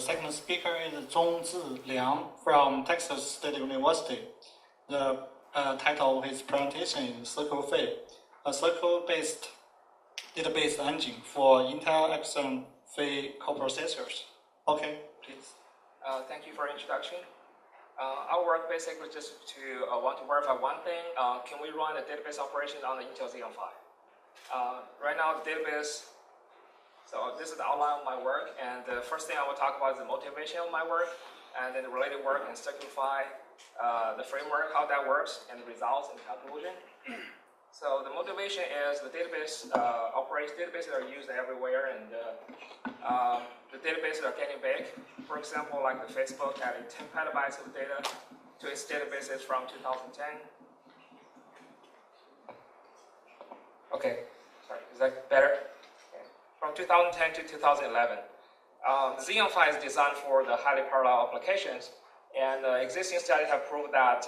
second speaker is Ziliang Zong from Texas State University. The title of his presentation is SQL-Phi, a SQL-based database engine for Intel Xeon Phi coprocessors. Okay, please. Thank you for the introduction. Our work basically just to want to verify one thing. Can we run the database operations on the Intel Xeon Phi? Right now, the database, so this is the outline of my work, and the first thing I will talk about is the motivation of my work, and then the related work in SQLPhi, the framework, how that works, and the results and conclusion. So the motivation is the database databases are used everywhere, and the databases are getting big. For example, like the Facebook added 10 petabytes of data to its databases from 2010. Okay, sorry, is that better? Okay. From 2010 to 2011. The Xeon Phi is designed for the highly parallel applications, and existing studies have proved that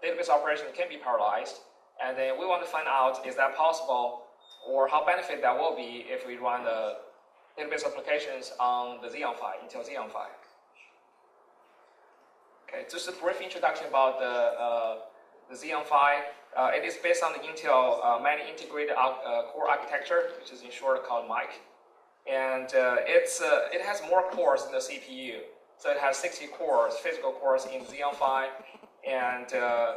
database operation can be parallelized. And then we want to find out, is that possible, or how benefit that will be if we run the database applications on the Xeon Phi, Intel Xeon Phi. Okay, just a brief introduction about the Xeon Phi. It is based on the Intel many integrated core architecture, which is in short called MIC. And it has more cores in the CPU. So it has 60 cores, physical cores in Xeon Phi. And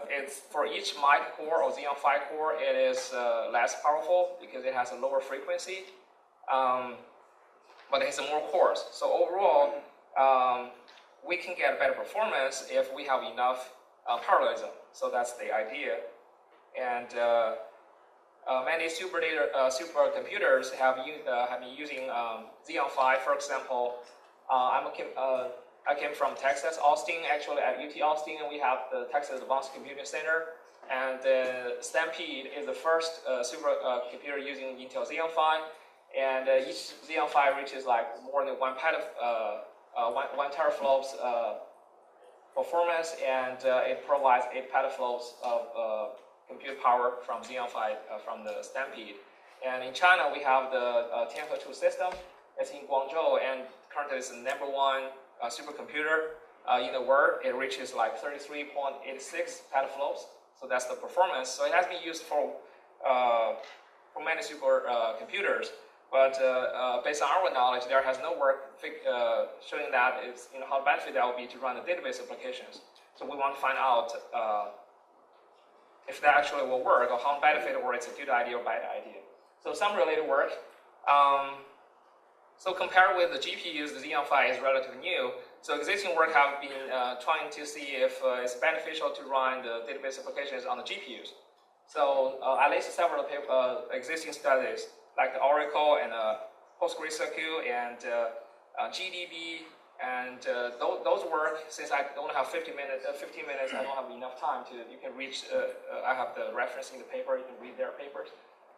it's for each MIC core or Xeon Phi core, it is less powerful because it has a lower frequency. But it has more cores. So overall, we can get better performance if we have enough parallelism. So that's the idea. And many supercomputers have been using Xeon Phi. For example, I came from Texas, Austin. Actually, at UT Austin, we have the Texas Advanced Computing Center, and Stampede is the first supercomputer using Intel Xeon Phi. And each Xeon Phi reaches like more than one teraflops performance, and it provides 8 petaflops of compute power from Xeon Phi from the Stampede. And in China, we have the Tsinghua system. It's in Guangzhou, and currently it's the #1 supercomputer in the world. It reaches like 33.86 petaflops. So that's the performance. So it has been used for many supercomputers. But based on our knowledge, there has no work showing that it's, how benefit that will be to run the database applications. So we want to find out if that actually will work, or how benefit, or it's a good idea or bad idea. So some related work. So compared with the GPUs, the Xeon Phi is relatively new. So existing work have been trying to see if it's beneficial to run the database applications on the GPUs. So at least several existing studies, like the Oracle and PostgreSQL and GDB, and those work. Since I only have 15 minutes, I don't have enough time to. You can reach. I have the reference in the paper. You can read their papers.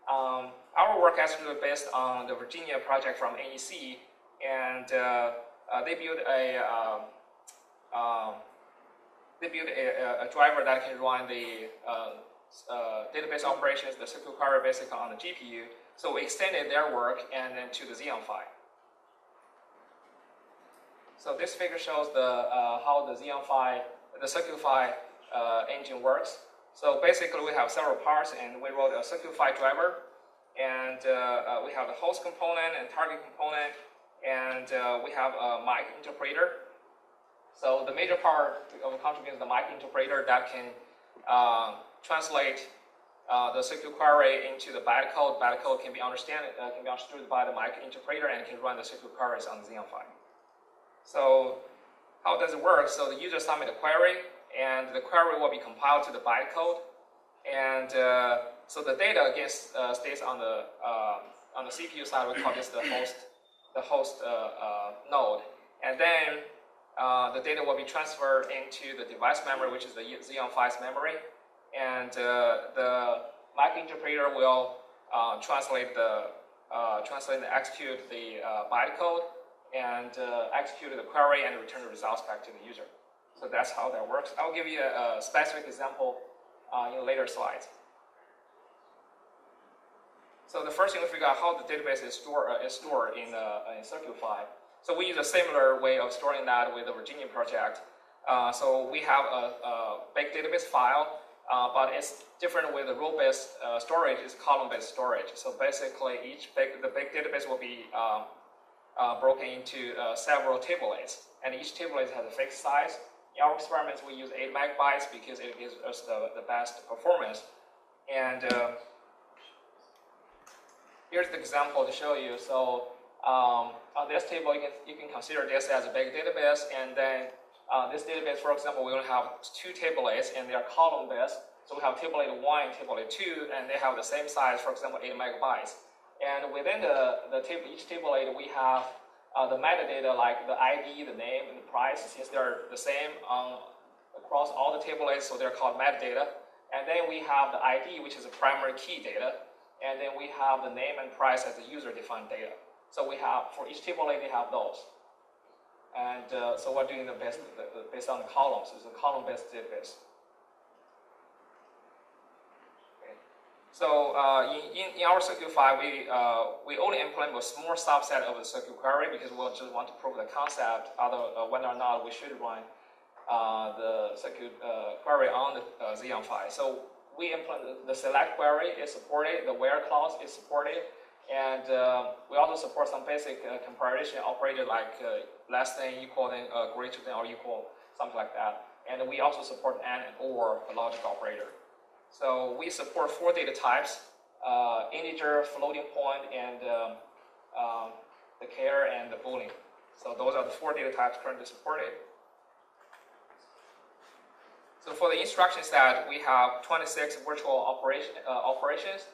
Our work actually based on the Virginia project from NEC, and they built a driver that can run the database operations, the SQL query basically on the GPU. So we extended their work and then to the Xeon Phi. So this figure shows how the Xeon Phi, the SQLPhi engine works. So basically we have several parts, and we wrote a SQLPhi driver, and we have the host component and target component, and we have a MIC interpreter. So the major part of the contribution is the MIC interpreter that can translate the SQL query into the bytecode. Bytecode can be understood by the MIC interpreter and can run the SQL queries on the Xeon Phi. So how does it work? So the user submits a query, and the query will be compiled to the bytecode, and so the data again stays on the CPU side. We call this the host node, and then the data will be transferred into the device memory, which is the Xeon Phi's memory, and the MIC interpreter will translate and execute the bytecode, and execute the query and return the results back to the user. So that's how that works. I'll give you a specific example in later slides. So the first thing to figure out how the database is stored in SQLPhi. So we use a similar way of storing that with the Virginia project. So we have a big database file, but it's different with the role-based storage. It's column-based storage. So basically, the big database will be broken into several tablets, and each tablet has a fixed size. In our experiments, we use 8 megabytes because it gives us the best performance. And here's the example to show you. So on this table, you can consider this as a big database, and then this database, for example, we only have 2 tablets, and they are column-based. So we have tablet 1 and tablet 2, and they have the same size, for example, 8 megabytes. And within each tablet, we have the metadata like the ID, the name, and the price, since they're the same across all the tablets, so they're called metadata. And then we have the ID, which is the primary key data, and then we have the name and price as the user-defined data. So we have, for each tablet, they have those. And so we're doing the based on the columns. It's a column-based database. Okay. So in our SQLPhi, we only implement a small subset of the SQL query because we just want to prove the concept, whether or not we should run the SQL query on the Xeon Phi. So we implement the select query is supported, the where clause is supported, and we also support some basic comparison operator like less than, equal than, greater than, or equal, something like that. And we also support and or a logic operator. So we support 4 data types: integer, floating point, and the char and the boolean. So those are the 4 data types currently supported. So for the instruction set, we have 26 virtual operations,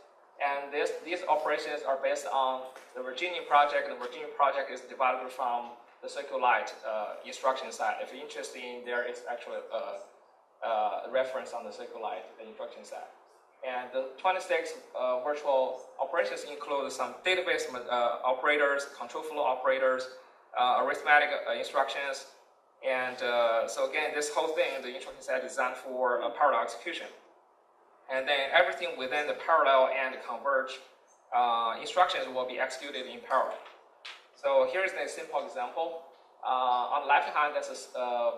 and these operations are based on the Virginia project. The Virginia project is developed from the SQLite instruction set. If you're interested in, there is actually a reference on the SQLite instruction set. And the 26 virtual operations include some database operators, control flow operators, arithmetic instructions, and so again, this whole thing, the instruction set is designed for parallel execution. And then everything within the parallel and converge instructions will be executed in parallel. So here's a simple example. On the left hand, that's a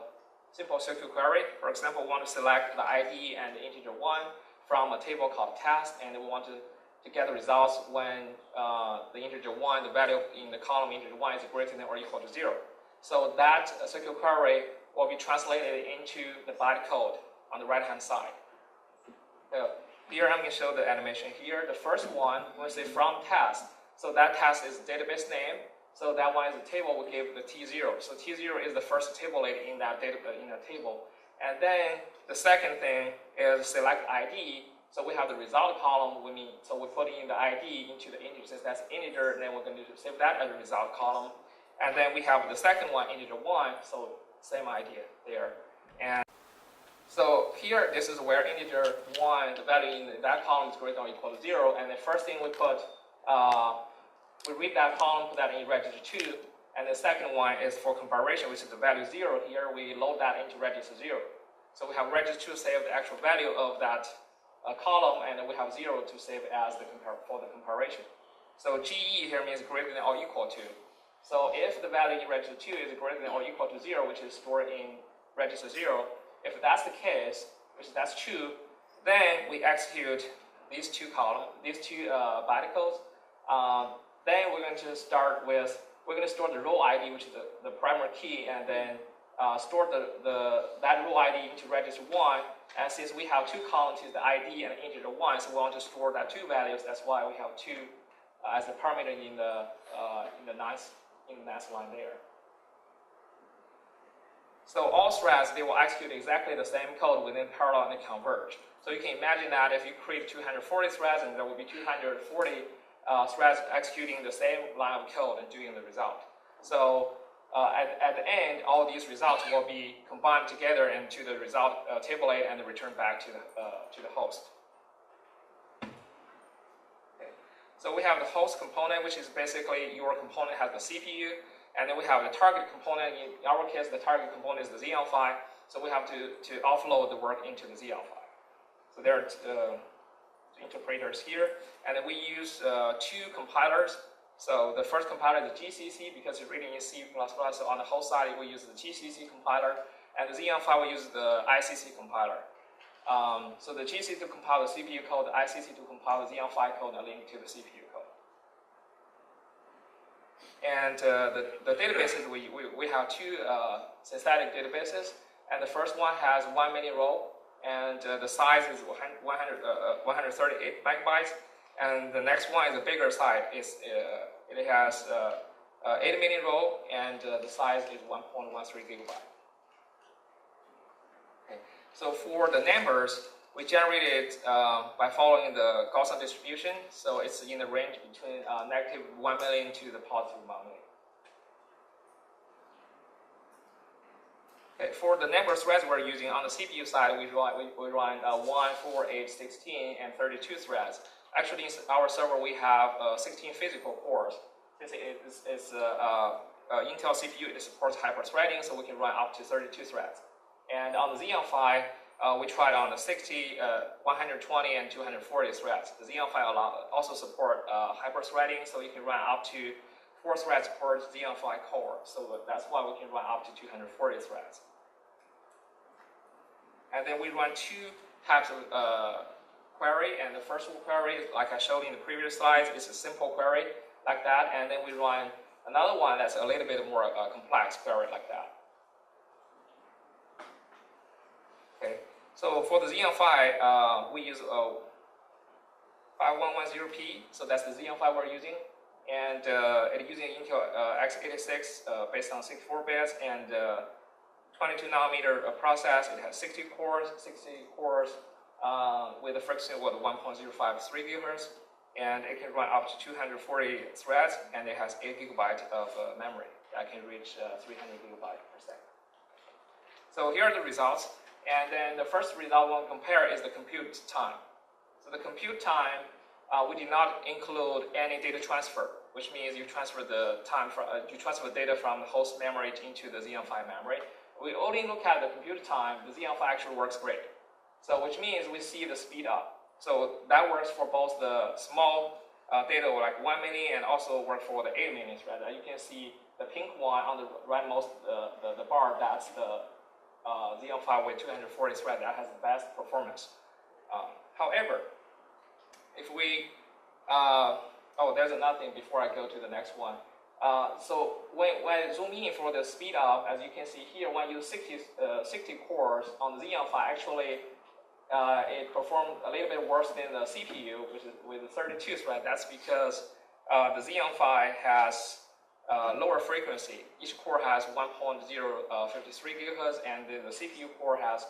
simple SQL query. For example, we want to select the ID and the integer 1 from a table called test, and we want to get the results when the integer 1, the value in the column integer 1 is greater than or equal to 0. So that SQL query will be translated into the bytecode on the right-hand side. Here I'm going to show the animation here. The first one, when we say from test, so that test is database name. So that one is the table we give the T0. So T0 is the first tablet in that table. And then the second thing is select ID. So we have the result column. So we put in the ID into the integer. Since that's integer, then we're going to save that as a result column. And then we have the second one, integer 1. So same idea there. And so here, this is where integer 1, the value in that column is greater than or equal to 0. And the first thing we put, we read that column, put that in register 2. And the second one is for comparison, which is the value 0 here. We load that into register 0. So we have register 2 save the actual value of that column, and then we have 0 to save as for the comparison. So GE here means greater than or equal to. So if the value in register 2 is greater than or equal to 0, which is stored in register 0, if that's the case, which that's true, then we execute these two bytecodes. Then we're going to start with, we're going to store the row ID, which is the primary key, and then store that row ID into register 1. And since we have 2 columns, the ID and integer 1, so we want to store that 2 values. That's why we have 2 as a parameter in the next line there. So all threads, they will execute exactly the same code within parallel and converge. So you can imagine that if you create 240 threads, and there will be 240 threads executing the same line of code and doing the result. So at the end, all these results will be combined together into the result tablet and returned back to the host. Okay. So we have the host component, which is basically your component has the CPU. And then we have the target component. In our case, the target component is the Xeon Phi. So we have to offload the work into the Xeon Phi. So there are interpreters here. And then we use 2 compilers. So the first compiler is the GCC because it's written in C++. So on the host side, we use the GCC compiler, and the Xeon Phi will use the ICC compiler. So the GCC to compile the CPU code, the ICC to compile the Xeon Phi code, and link to the CPU code. And the databases, we have two synthetic databases, and the first one has 1 million row, and the size is 138 megabytes. And the next one is a bigger size. It has 8 million row, and the size is 1.13 gigabyte. Okay. So for the numbers, we generated by following the Gaussian distribution. So it's in the range between negative 1 million to the positive 1 million. Okay. For the number of threads we're using on the CPU side, we run 1, 4, 8, 16, and 32 threads. Actually, in our server, we have 16 physical cores. Since it's Intel CPU, it supports hyper-threading, so we can run up to 32 threads. And on the Xeon Phi, we tried on the 60, 120, and 240 threads. The Xeon Phi also support hyper-threading, so you can run up to 4 threads per Xeon Phi core. So that's why we can run up to 240 threads. And then we run 2 types of query, and the first query, like I showed in the previous slides, is a simple query like that, and then we run another one that's a little bit more complex query like that. Okay, so for the Xeon Phi, we use 5110P, so that's the Xeon Phi we're using, and it's using Intel x86 based on 64 bits and 22 nanometer process. It has 60 cores, with a frequency of 1.053 gigahertz, and it can run up to 240 threads, and it has 8 gigabytes of memory that can reach 300 gigabytes per second. So here are the results, and then the first result we'll compare is the compute time. So the compute time, we did not include any data transfer, which means you transfer the time from you transfer the data from the host memory into the Xeon Phi memory. We only look at the compute time. The Xeon Phi actually works great. So which means we see the speed up. So that works for both the small data like 1 million and also work for the 8 million thread. You can see the pink one on the rightmost the bar, that's the Xeon Phi with 240 thread that has the best performance. However, if we there's another thing before I go to the next one. So when I zoom in for the speed up, as you can see here, when you use 60 cores on the Xeon Phi, actually it performed a little bit worse than the CPU, which is with the 32 thread. That's because the Xeon Phi has lower frequency. Each core has 1.053 gigahertz, and the CPU core has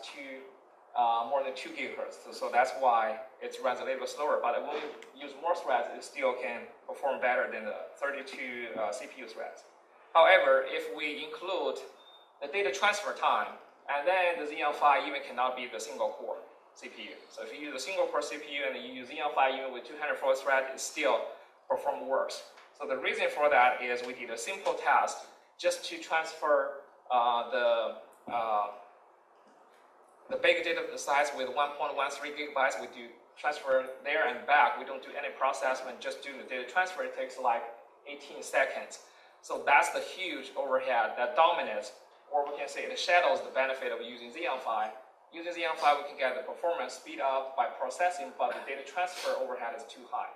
more than 2 gigahertz. So that's why it runs a little bit slower. But when we use more threads, it still can perform better than the 32 CPU threads. However, if we include the data transfer time, and then the Xeon Phi even cannot be the single core CPU. So if you use a single core CPU and you use Xeon Phi even with 240 threads, it still performs worse. So the reason for that is we did a simple test just to transfer the big data size with 1.13 gigabytes. We do transfer there and back. We don't do any processing, just do the data transfer. It takes like 18 seconds. So that's the huge overhead that dominates, or we can say it shadows the benefit of using Xeon Phi. Using Xeon Phi, we can get the performance speed up by processing, but the data transfer overhead is too high.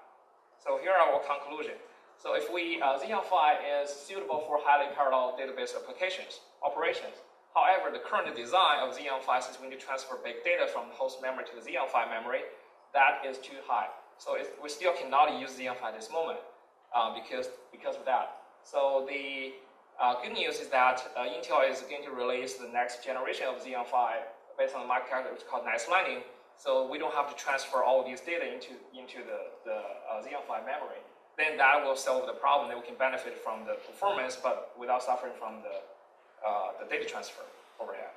So here are our conclusion. So if Xeon Phi is suitable for highly parallel database operations. However, the current design of Xeon Phi, since we need to transfer big data from the host memory to the Xeon Phi memory, that is too high. So we still cannot use Xeon Phi at this moment because of that. So the good news is that Intel is going to release the next generation of Xeon Phi based on the market calculator, which is called nice landing. So we don't have to transfer all of these data into the Xeon Phi memory. Then that will solve the problem. Then we can benefit from the performance, but without suffering from the data transfer overhead.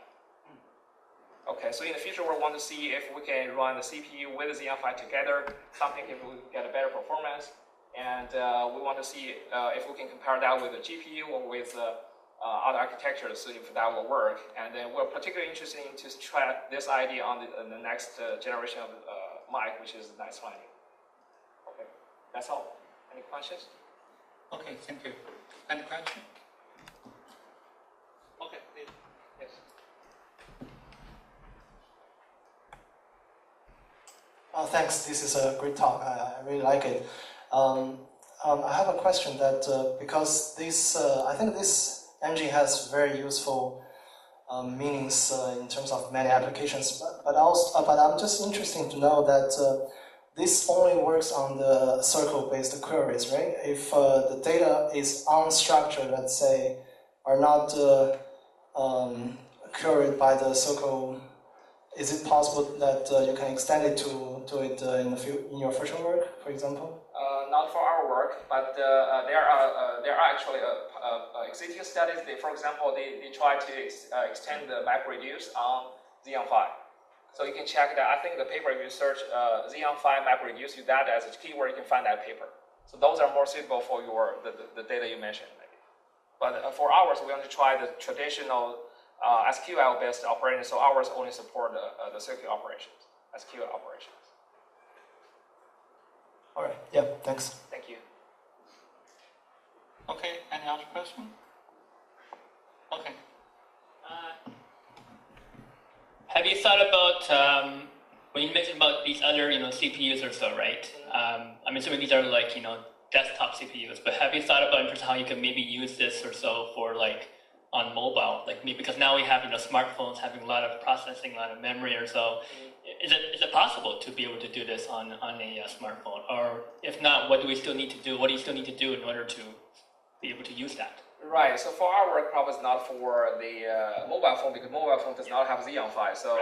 Okay, so in the future, we want to see if we can run the CPU with the Xeon Phi together, something if we get a better performance. And we want to see if we can compare that with the GPU or with other architectures, so if that will work. And then we're particularly interested in to try this idea on the next generation of mic, which is nice landing. Okay, that's all. Any questions? Okay, thank you. Any question? Okay, please. Yes. Thanks. This is a great talk. I really like it. I have a question that because this, I think this engine has very useful meanings in terms of many applications, but I'm just interested to know that this only works on the circle-based queries, right? If the data is unstructured, let's say, are not queried by the circle, is it possible that you can extend it to it in your future work, for example? Not for our work, but there are actually existing studies. For example, they try to extend the MapReduce on Xeon Phi. So you can check that. I think the paper, if you search Xeon Phi MapReduce, you that as a keyword, you can find that paper. So those are more suitable for the data you mentioned. Maybe. But for ours, we want to try the traditional SQL-based operation. So ours only support the circuit operations, SQL operations. All right. Yeah. Thanks. Thank you. Okay. Any other question? Okay. Have you thought about when you mentioned about these other CPUs or so, right? I'm assuming these are like desktop CPUs, but have you thought about in terms of how you can maybe use this or so for like on mobile, like maybe because now we have smartphones having a lot of processing, a lot of memory or so. Is it possible to be able to do this on a smartphone, or if not, what do we still need to do? What do you still need to do in order to be able to use that? Right. So for our work, probably it's not for the mobile phone because mobile phone does not have Xeon Phi. So,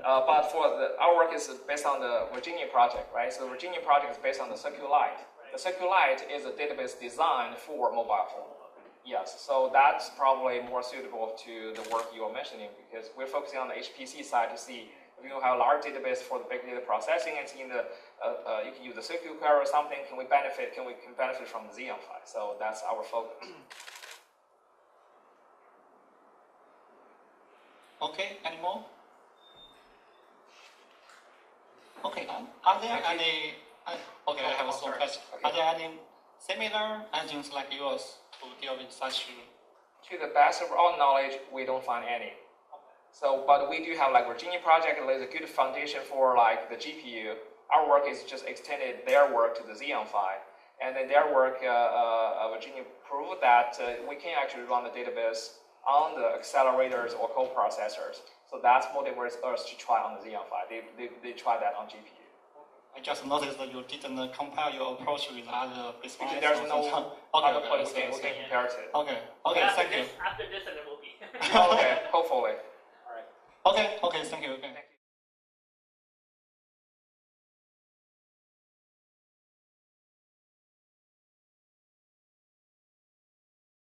but for our work is based on the Virginia project, right? So the Virginia project is based on the SQLite. The SQLite is a database designed for mobile phone. Yes, so that's probably more suitable to the work you are mentioning because we're focusing on the HPC side to see if you have a large database for the big data processing and seeing you can use the SQL query or something. Can we benefit from the Xeon Phi? So that's our focus. Okay. Any more? Okay. Are there any? Okay, I have a small question. Okay. Are there any similar engines like yours to deal with such? To the best of our knowledge, we don't find any. So, but we do have like Virginia project lays a good foundation for like the GPU. Our work is just extended their work to the Xeon Phi, and then their work, Virginia proved that we can actually run the database on the accelerators or coprocessors. So that's motivates us to try on the Xeon Phi. They try that on GPU. I just noticed that you didn't compare your approach with other Because business. there's no other place we can compare to. Okay. Okay. Thank you. After this, and it will be. Okay. Hopefully. Okay. Okay. Thank you. Okay.